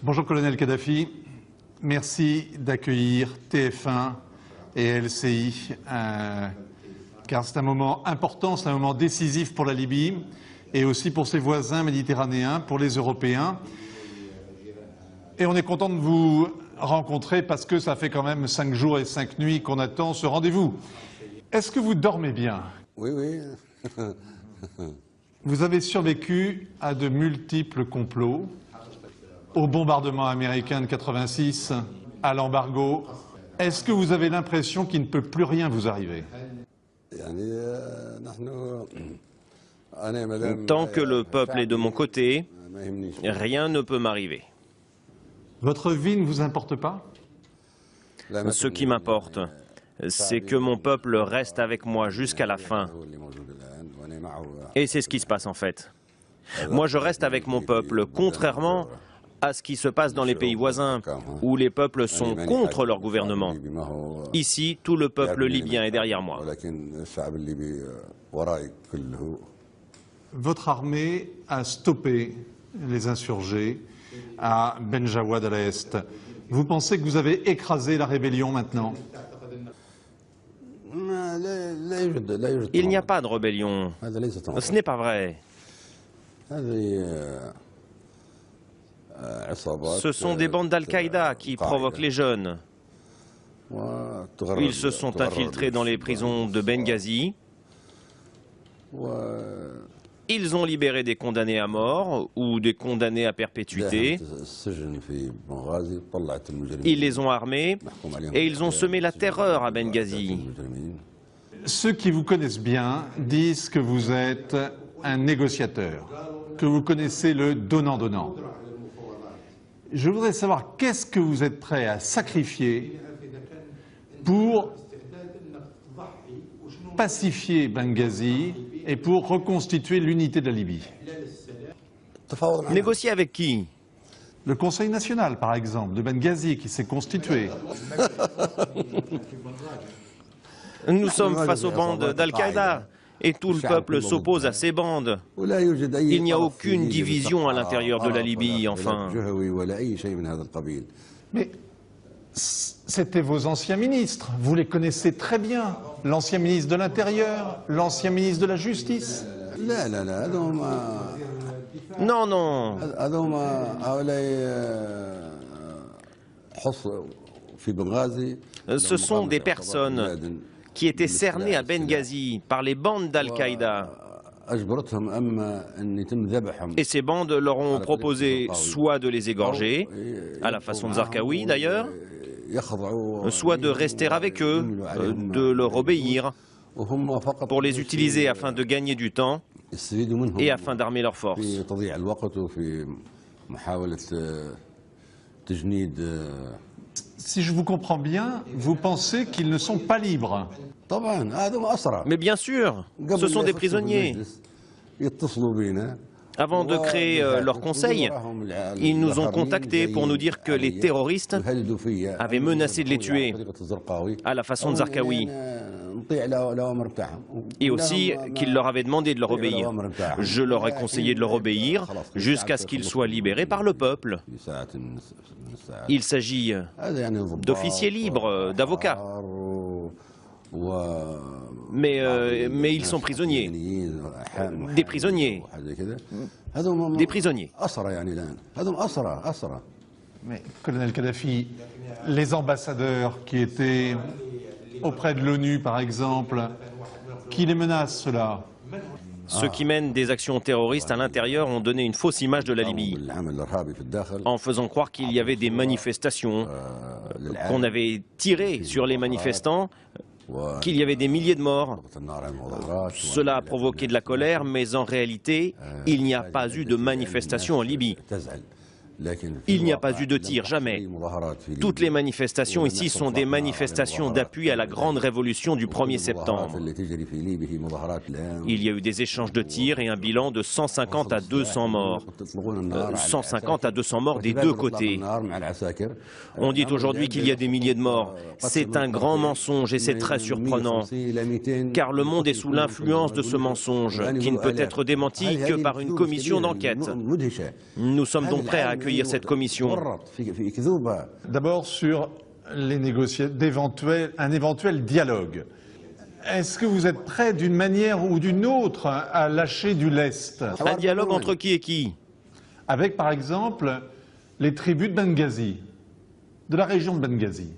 Bonjour colonel Kadhafi, merci d'accueillir TF1 et LCI, car c'est un moment important, c'est un moment décisif pour la Libye et aussi pour ses voisins méditerranéens, pour les Européens. Et on est content de vous rencontrer parce que ça fait quand même 5 jours et 5 nuits qu'on attend ce rendez-vous. Est-ce que vous dormez bien? Oui, oui. Vous avez survécu à de multiples complots, au bombardement américain de 86, à l'embargo. Est-ce que vous avez l'impression qu'il ne peut plus rien vous arriver? Tant que le peuple est de mon côté, rien ne peut m'arriver. Votre vie ne vous importe pas? Ce qui m'importe, c'est que mon peuple reste avec moi jusqu'à la fin. Et c'est ce qui se passe en fait. Moi, je reste avec mon peuple, contrairement à ce qui se passe dans les pays voisins, où les peuples sont contre leur gouvernement. Ici, tout le peuple libyen est derrière moi. Votre armée a stoppé les insurgés à Ben Jawad à l'est. Vous pensez que vous avez écrasé la rébellion maintenant? Il n'y a pas de rébellion. Ce n'est pas vrai. Ce sont des bandes d'Al-Qaïda qui provoquent les jeunes. Ils se sont infiltrés dans les prisons de Benghazi. Ils ont libéré des condamnés à mort ou des condamnés à perpétuité. Ils les ont armés et ils ont semé la terreur à Benghazi. Ceux qui vous connaissent bien disent que vous êtes un négociateur, que vous connaissez le donnant-donnant. Je voudrais savoir qu'est-ce que vous êtes prêt à sacrifier pour pacifier Benghazi et pour reconstituer l'unité de la Libye. Négocier avec qui? Le Conseil national, par exemple, de Benghazi, qui s'est constitué. Nous sommes face aux bandes d'Al-Qaïda et tout le peuple s'oppose à ces bandes. Il n'y a aucune division à l'intérieur de la Libye, enfin. Mais c'était vos anciens ministres, vous les connaissez très bien. L'ancien ministre de l'Intérieur, l'ancien ministre de la Justice. Non, non. Ce sont des personnes qui étaient cernées à Benghazi par les bandes d'Al-Qaïda. Et ces bandes leur ont proposé soit de les égorger, à la façon de Zarqawi d'ailleurs, soit de rester avec eux, de leur obéir, pour les utiliser afin de gagner du temps et afin d'armer leurs forces. Si je vous comprends bien, vous pensez qu'ils ne sont pas libres. Mais bien sûr, ce sont des prisonniers. Avant de créer leur conseil, ils nous ont contactés pour nous dire que les terroristes avaient menacé de les tuer, à la façon de Zarqawi, et aussi qu'ils leur avaient demandé de leur obéir. Je leur ai conseillé de leur obéir jusqu'à ce qu'ils soient libérés par le peuple. Il s'agit d'officiers libres, d'avocats. Mais ils sont prisonniers. Des prisonniers. Des prisonniers. Mais, colonel Kadhafi, les ambassadeurs qui étaient auprès de l'ONU, par exemple, qui les menacent, ceux-là? Ceux qui mènent des actions terroristes à l'intérieur ont donné une fausse image de la Libye, en faisant croire qu'il y avait des manifestations, qu'on avait tiré sur les manifestants, qu'il y avait des milliers de morts. Cela a provoqué de la colère, mais en réalité, il n'y a pas eu de manifestation en Libye. Il n'y a pas eu de tir, jamais. Toutes les manifestations ici sont des manifestations d'appui à la grande révolution du 1er septembre. Il y a eu des échanges de tirs et un bilan de 150 à 200 morts. 150 à 200 morts des deux côtés. On dit aujourd'hui qu'il y a des milliers de morts. C'est un grand mensonge et c'est très surprenant, car le monde est sous l'influence de ce mensonge, qui ne peut être démenti que par une commission d'enquête. Nous sommes donc prêts à accueillir d'accueillir cette commission. D'abord sur les un éventuel dialogue. Est-ce que vous êtes prêt d'une manière ou d'une autre à lâcher du lest? Un dialogue entre qui et qui? Avec par exemple les tribus de Benghazi, de la région de Benghazi.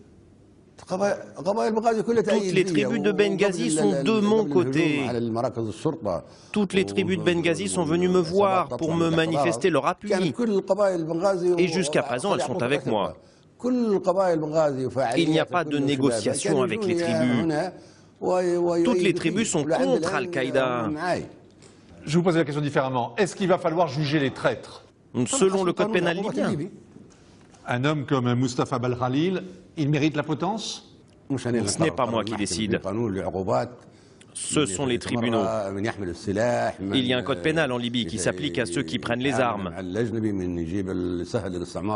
Toutes les tribus de Benghazi sont de mon côté. Toutes les tribus de Benghazi sont venues me voir pour me manifester leur appui. Et jusqu'à présent, elles sont avec moi. Il n'y a pas de négociation avec les tribus. Toutes les tribus sont contre Al-Qaïda. Je vous pose la question différemment. Est-ce qu'il va falloir juger les traîtres? Selon le code pénal libyen. Un homme comme Mustafa Belkhalil, il mérite la potence? Ce n'est pas moi qui décide. Ce sont les tribunaux. Il y a un code pénal en Libye qui s'applique à ceux qui prennent les armes,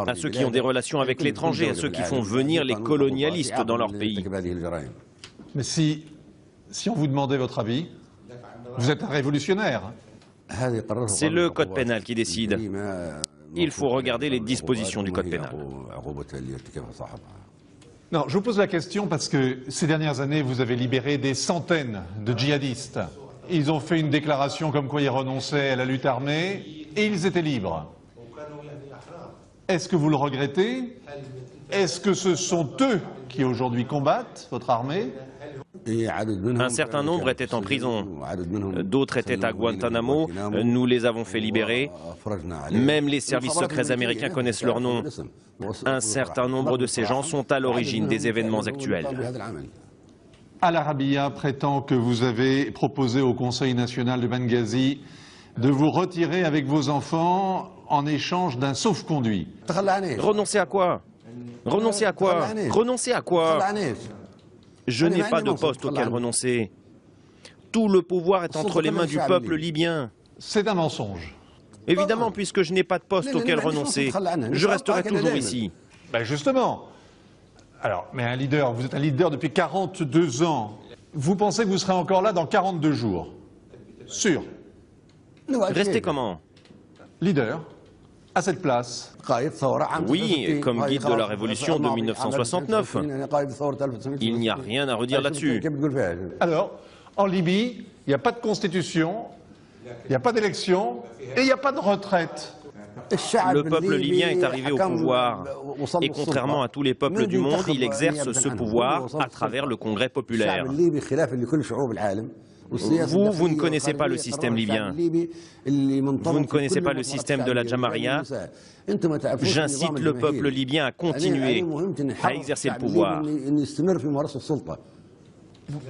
à ceux qui ont des relations avec l'étranger, à ceux qui font venir les colonialistes dans leur pays. Mais si on vous demandait votre avis, vous êtes un révolutionnaire. C'est le code pénal qui décide. Il faut regarder les dispositions du code pénal. Non, je vous pose la question parce que ces dernières années, vous avez libéré des centaines de djihadistes. Ils ont fait une déclaration comme quoi ils renonçaient à la lutte armée et ils étaient libres. Est-ce que vous le regrettez? Est-ce que ce sont eux qui aujourd'hui combattent votre armée? Un certain nombre étaient en prison, d'autres étaient à Guantanamo, nous les avons fait libérer. Même les services secrets américains connaissent leur nom. Un certain nombre de ces gens sont à l'origine des événements actuels. Al Arabiya prétend que vous avez proposé au Conseil national de Benghazi de vous retirer avec vos enfants en échange d'un sauf-conduit. Renoncer à quoi? Renoncer à quoi? Renoncer à quoi? Je n'ai pas de poste auquel renoncer. Tout le pouvoir est entre les mains du peuple libyen. C'est un mensonge. Évidemment, puisque je n'ai pas de poste auquel renoncer, je resterai toujours ici. Ben justement. Alors, mais un leader, vous êtes un leader depuis 42 ans. Vous pensez que vous serez encore là dans 42 jours? Sûr. Rester comment? Leader, à cette place. Oui, comme guide de la révolution de 1969. Il n'y a rien à redire là-dessus. Alors, en Libye, il n'y a pas de constitution, il n'y a pas d'élection et il n'y a pas de retraite. Le peuple libyen est arrivé au pouvoir et contrairement à tous les peuples du monde, il exerce ce pouvoir à travers le Congrès populaire. Vous ne connaissez pas le système libyen. Vous ne connaissez pas le système de la Jamaria. J'incite le peuple libyen à continuer à exercer le pouvoir.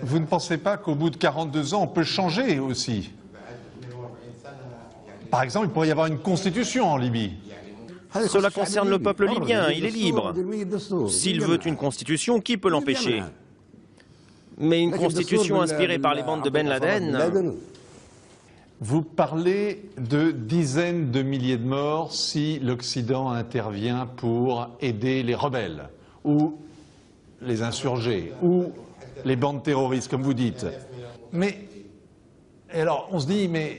Vous ne pensez pas qu'au bout de 42 ans, on peut changer aussi? Par exemple, il pourrait y avoir une constitution en Libye. Cela concerne le peuple libyen, il est libre. S'il veut une constitution, qui peut l'empêcher? Mais une constitution inspirée par les bandes de Ben Laden... Vous parlez de dizaines de milliers de morts si l'Occident intervient pour aider les rebelles, ou les insurgés, ou les bandes terroristes, comme vous dites. Mais, alors, on se dit, mais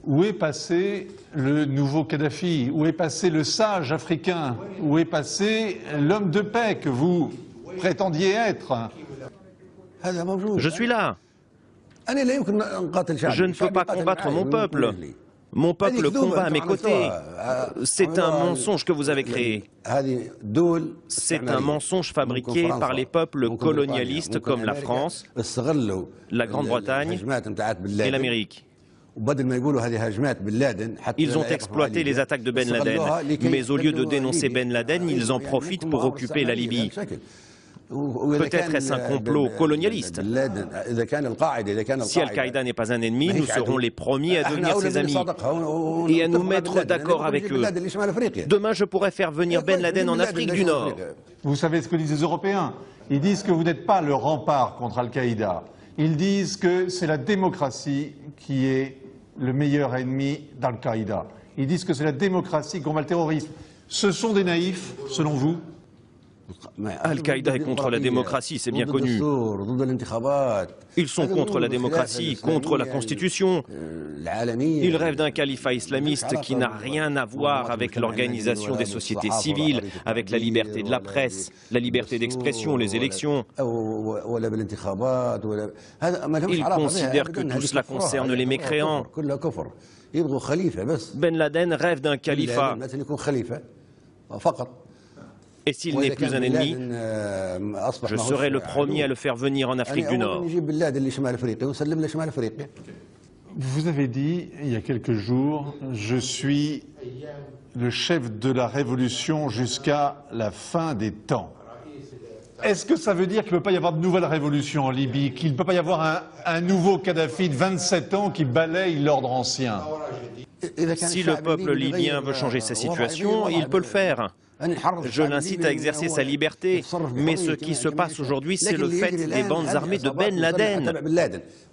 où est passé le nouveau Kadhafi? Où est passé le sage africain? Où est passé l'homme de paix que vous prétendiez être? Je suis là. Je ne peux pas combattre mon peuple. Mon peuple combat à mes côtés. C'est un mensonge que vous avez créé. C'est un mensonge fabriqué par les peuples colonialistes comme la France, la Grande-Bretagne et l'Amérique. Ils ont exploité les attaques de Ben Laden, mais au lieu de dénoncer Ben Laden, ils en profitent pour occuper la Libye. Peut-être est-ce un complot colonialiste. Si Al-Qaïda n'est pas un ennemi, nous serons les premiers à devenir ses amis et à nous mettre d'accord avec eux. Demain, je pourrais faire venir Ben Laden en Afrique du Nord. Vous savez ce que disent les Européens? Ils disent que vous n'êtes pas le rempart contre Al-Qaïda. Ils disent que c'est la démocratie qui est le meilleur ennemi d'Al-Qaïda. Ils disent que c'est la démocratie qui combat le terrorisme. Ce sont des naïfs, selon vous? Al-Qaïda est contre la démocratie, c'est bien connu. Ils sont contre la démocratie, contre la Constitution. Ils rêvent d'un califat islamiste qui n'a rien à voir avec l'organisation des sociétés civiles, avec la liberté de la presse, la liberté d'expression, les élections. Ils considèrent que tout cela concerne les mécréants. Ben Laden rêve d'un califat. Et s'il n'est plus un ennemi, je serai le premier à le faire venir en Afrique du Nord. Vous avez dit, il y a quelques jours, je suis le chef de la révolution jusqu'à la fin des temps. Est-ce que ça veut dire qu'il ne peut pas y avoir de nouvelle révolution en Libye, qu'il ne peut pas y avoir un nouveau Kadhafi de 27 ans qui balaye l'ordre ancien? Si le peuple libyen veut changer sa situation, il peut le faire. Je l'incite à exercer sa liberté, mais ce qui se passe aujourd'hui, c'est le fait des bandes armées de Ben Laden.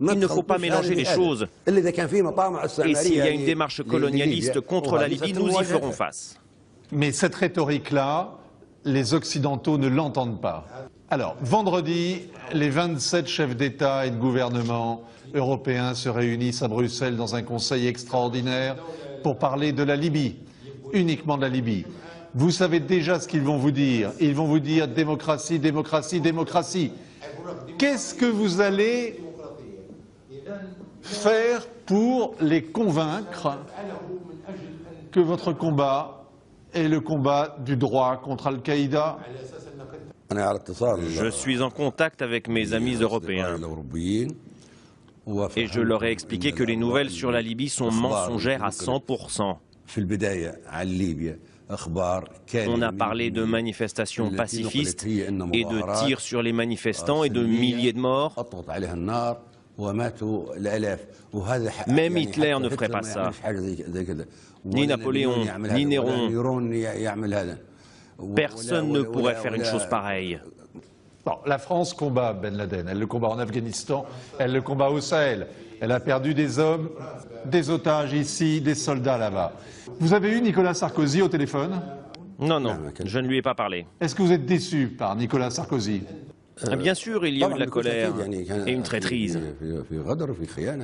Il ne faut pas mélanger les choses. Et s'il y a une démarche colonialiste contre la Libye, nous y ferons face. Mais cette rhétorique-là, les Occidentaux ne l'entendent pas. Alors, vendredi, les 27 chefs d'État et de gouvernement européens se réunissent à Bruxelles dans un conseil extraordinaire pour parler de la Libye, uniquement de la Libye. Vous savez déjà ce qu'ils vont vous dire. Ils vont vous dire démocratie, démocratie, démocratie. Qu'est-ce que vous allez faire pour les convaincre que votre combat est le combat du droit contre Al-Qaïda? Je suis en contact avec mes amis européens et je leur ai expliqué que les nouvelles sur la Libye sont mensongères à 100%. On a parlé de manifestations pacifistes et de tirs sur les manifestants et de milliers de morts. Même Hitler ne ferait pas ça. Ni Napoléon, ni Néron. Personne ne pourrait faire une chose pareille. Bon, la France combat Ben Laden, elle le combat en Afghanistan, elle le combat au Sahel. Elle a perdu des hommes, des otages ici, des soldats là-bas. Vous avez eu Nicolas Sarkozy au téléphone? Non, non, je ne lui ai pas parlé. Est-ce que vous êtes déçu par Nicolas Sarkozy? Bien sûr, il y a eu de la colère et une traîtrise.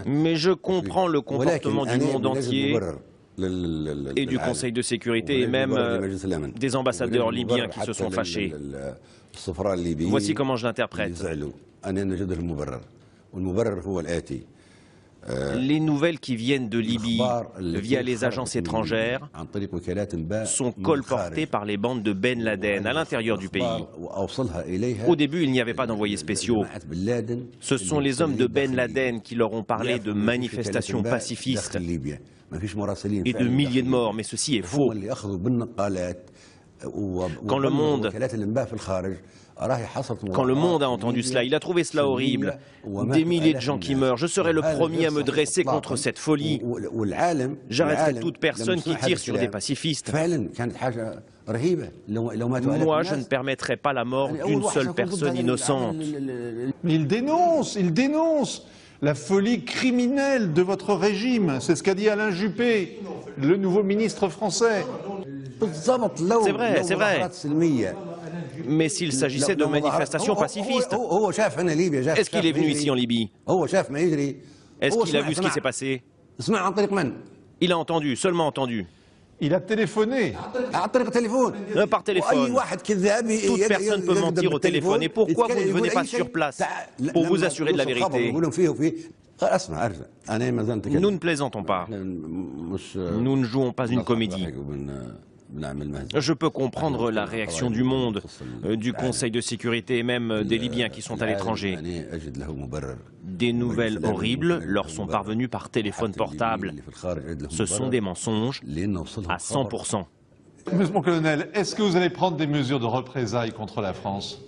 Mais je comprends le comportement du monde entier et du Conseil de sécurité et même des ambassadeurs libyens qui se sont fâchés. Voici comment je l'interprète. Les nouvelles qui viennent de Libye via les agences étrangères sont colportées par les bandes de Ben Laden à l'intérieur du pays. Au début, il n'y avait pas d'envoyés spéciaux. Ce sont les hommes de Ben Laden qui leur ont parlé de manifestations pacifistes et de milliers de morts, mais ceci est faux. Quand le monde a entendu cela, il a trouvé cela horrible. Des milliers de gens qui meurent. Je serai le premier à me dresser contre cette folie. J'arrêterai toute personne qui tire sur des pacifistes. Moi, je ne permettrai pas la mort d'une seule personne innocente. Il dénonce la folie criminelle de votre régime. C'est ce qu'a dit Alain Juppé, le nouveau ministre français. C'est vrai, c'est vrai. Mais s'il s'agissait de manifestations pacifistes, est-ce qu'il est venu ici en Libye? Est-ce qu'il a vu ce qui s'est passé? Il a entendu, seulement entendu. Il a téléphoné. Par téléphone. Toute personne peut mentir au téléphone. Et pourquoi vous ne venez pas sur place pour vous assurer de la vérité? Nous ne plaisantons pas. Nous ne jouons pas une comédie. Je peux comprendre la réaction du monde, du Conseil de sécurité et même des Libyens qui sont à l'étranger. Des nouvelles horribles leur sont parvenues par téléphone portable. Ce sont des mensonges à 100%. Monsieur mon colonel, est-ce que vous allez prendre des mesures de représailles contre la France?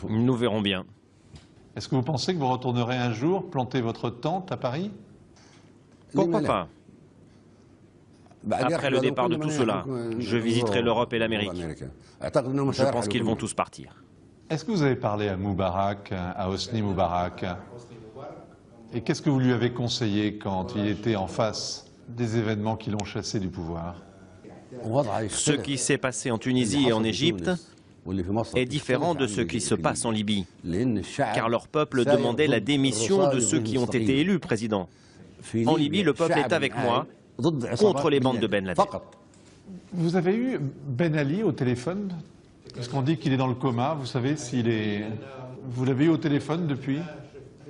Nous verrons bien. Est-ce que vous pensez que vous retournerez un jour planter votre tente à Paris? Pourquoi pas? Après le départ de tout cela, je visiterai l'Europe et l'Amérique. Je pense qu'ils vont tous partir. Est-ce que vous avez parlé à Moubarak, à Hosni Moubarak? Et qu'est-ce que vous lui avez conseillé quand il était en face des événements qui l'ont chassé du pouvoir? Ce qui s'est passé en Tunisie et en Égypte est différent de ce qui se passe en Libye, car leur peuple demandait la démission de ceux qui ont été élus président. En Libye, le peuple est avec moi contre les bandes de Ben Laden. Vous avez eu Ben Ali au téléphone? Parce qu'on dit qu'il est dans le coma, vous savez s'il est... Vous l'avez eu au téléphone depuis?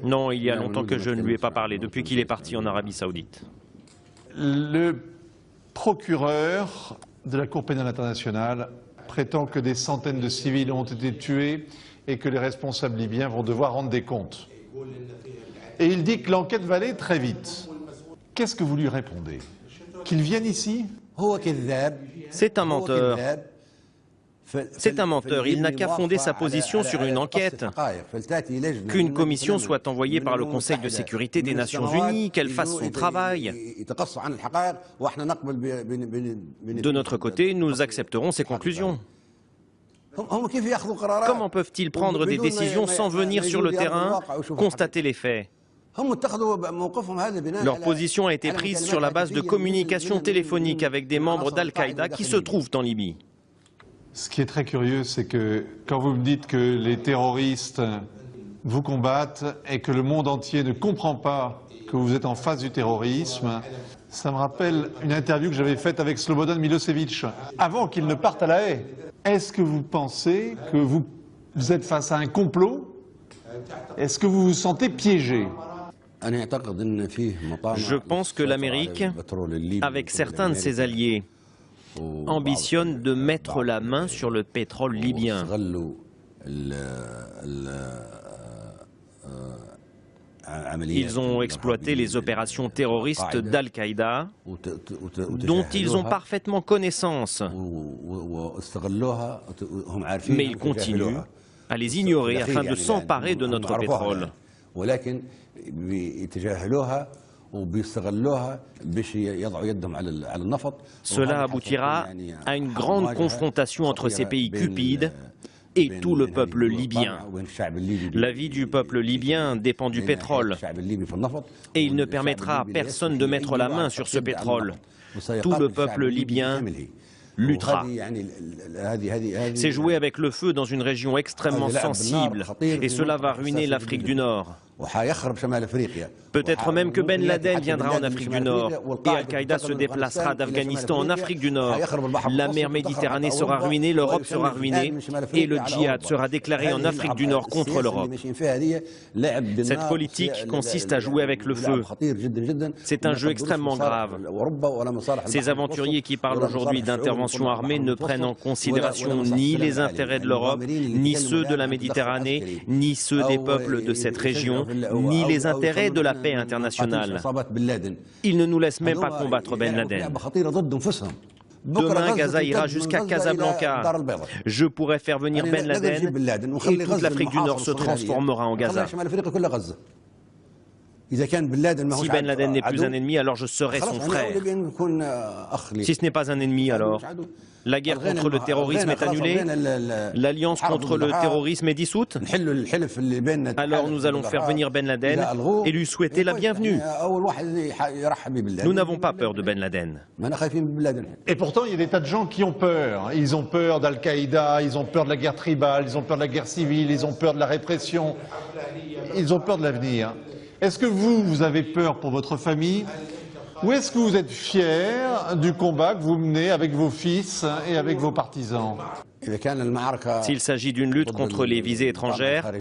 Non, il y a longtemps que je ne lui ai pas parlé, depuis qu'il est parti en Arabie Saoudite. Le procureur de la Cour pénale internationale prétend que des centaines de civils ont été tués et que les responsables libyens vont devoir rendre des comptes. Et il dit que l'enquête va aller très vite. Qu'est-ce que vous lui répondez? Qu'il vienne ici? C'est un menteur. C'est un menteur. Il n'a qu'à fonder sa position sur une enquête. Qu'une commission soit envoyée par le Conseil de sécurité des Nations Unies, qu'elle fasse son travail. De notre côté, nous accepterons ces conclusions. Comment peuvent-ils prendre des décisions sans venir sur le terrain, constater les faits? Leur position a été prise sur la base de communications téléphoniques avec des membres d'Al-Qaïda qui se trouvent en Libye. Ce qui est très curieux, c'est que quand vous me dites que les terroristes vous combattent et que le monde entier ne comprend pas que vous êtes en face du terrorisme, ça me rappelle une interview que j'avais faite avec Slobodan Milosevic, avant qu'il ne parte à La Haye. Est-ce que vous pensez que vous êtes face à un complot? Est-ce que vous vous sentez piégé? Je pense que l'Amérique, avec certains de ses alliés, ambitionne de mettre la main sur le pétrole libyen. Ils ont exploité les opérations terroristes d'Al-Qaïda, dont ils ont parfaitement connaissance. Mais ils continuent à les ignorer afin de s'emparer de notre pétrole. Cela aboutira à une grande confrontation entre ces pays cupides et tout le peuple libyen. La vie du peuple libyen dépend du pétrole et il ne permettra à personne de mettre la main sur ce pétrole. Tout le peuple libyen luttera. C'est jouer avec le feu dans une région extrêmement sensible et cela va ruiner l'Afrique du Nord. Peut-être même que Ben Laden viendra en Afrique du Nord et Al-Qaïda se déplacera d'Afghanistan en Afrique du Nord. La mer Méditerranée sera ruinée, l'Europe sera ruinée et le djihad sera déclaré en Afrique du Nord contre l'Europe. Cette politique consiste à jouer avec le feu. C'est un jeu extrêmement grave. Ces aventuriers qui parlent aujourd'hui d'intervention armée ne prennent en considération ni les intérêts de l'Europe, ni ceux de la Méditerranée, ni ceux des peuples de cette région, ni les intérêts de la paix internationale. Ils ne nous laissent même pas combattre Ben Laden. Demain, Gaza ira jusqu'à Casablanca. Je pourrais faire venir Ben Laden et toute l'Afrique du Nord se transformera en Gaza. Si Ben Laden n'est plus un ennemi, alors je serai son frère. Si ce n'est pas un ennemi, alors la guerre contre le terrorisme est annulée, l'alliance contre le terrorisme est dissoute, alors nous allons faire venir Ben Laden et lui souhaiter la bienvenue. Nous n'avons pas peur de Ben Laden. Et pourtant, il y a des tas de gens qui ont peur. Ils ont peur d'Al-Qaïda, ils ont peur de la guerre tribale, ils ont peur de la guerre civile, ils ont peur de la répression, ils ont peur de l'avenir. Est-ce que vous avez peur pour votre famille? Ou est-ce que vous êtes fier du combat que vous menez avec vos fils et avec vos partisans? S'il s'agit d'une lutte contre les visées étrangères,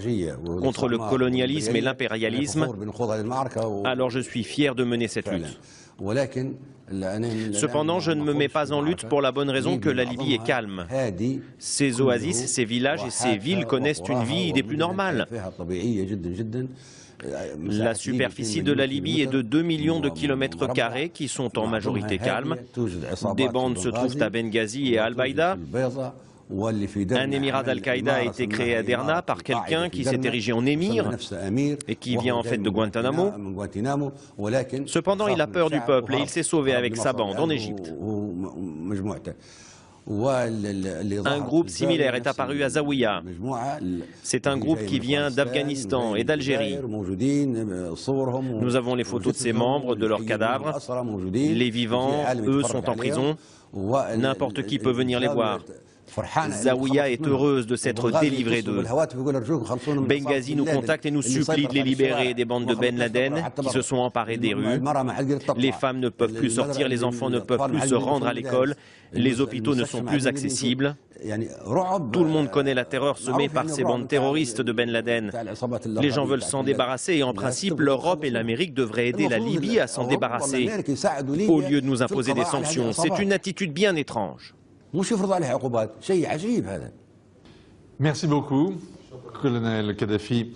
contre le colonialisme et l'impérialisme, alors je suis fier de mener cette lutte. Cependant, je ne me mets pas en lutte pour la bonne raison que la Libye est calme. Ces oasis, ces villages et ces villes connaissent une vie des plus normales. La superficie de la Libye est de 2 millions de kilomètres carrés qui sont en majorité calmes. Des bandes se trouvent à Benghazi et à Al-Baïda. Un émirat d'Al-Qaïda a été créé à Derna par quelqu'un qui s'est érigé en émir et qui vient en fait de Guantanamo. Cependant, il a peur du peuple et il s'est sauvé avec sa bande en Égypte. Un groupe similaire est apparu à Zawiya. C'est un groupe qui vient d'Afghanistan et d'Algérie. Nous avons les photos de ses membres, de leurs cadavres. Les vivants, eux, sont en prison. N'importe qui peut venir les voir. Zawiya est heureuse de s'être délivrée d'eux. Benghazi nous contacte et nous supplie de les libérer des bandes de Ben Laden qui se sont emparées des rues. Les femmes ne peuvent plus sortir, les enfants ne peuvent plus se rendre à l'école, les hôpitaux ne sont plus accessibles. Tout le monde connaît la terreur semée par ces bandes terroristes de Ben Laden. Les gens veulent s'en débarrasser et en principe, l'Europe et l'Amérique devraient aider la Libye à s'en débarrasser au lieu de nous imposer des sanctions. C'est une attitude bien étrange. Merci beaucoup, colonel Kadhafi.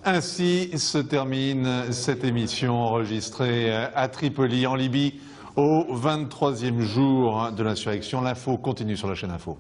Ainsi se termine cette émission enregistrée à Tripoli, en Libye, au 23e jour de l'insurrection. L'info continue sur la chaîne Info.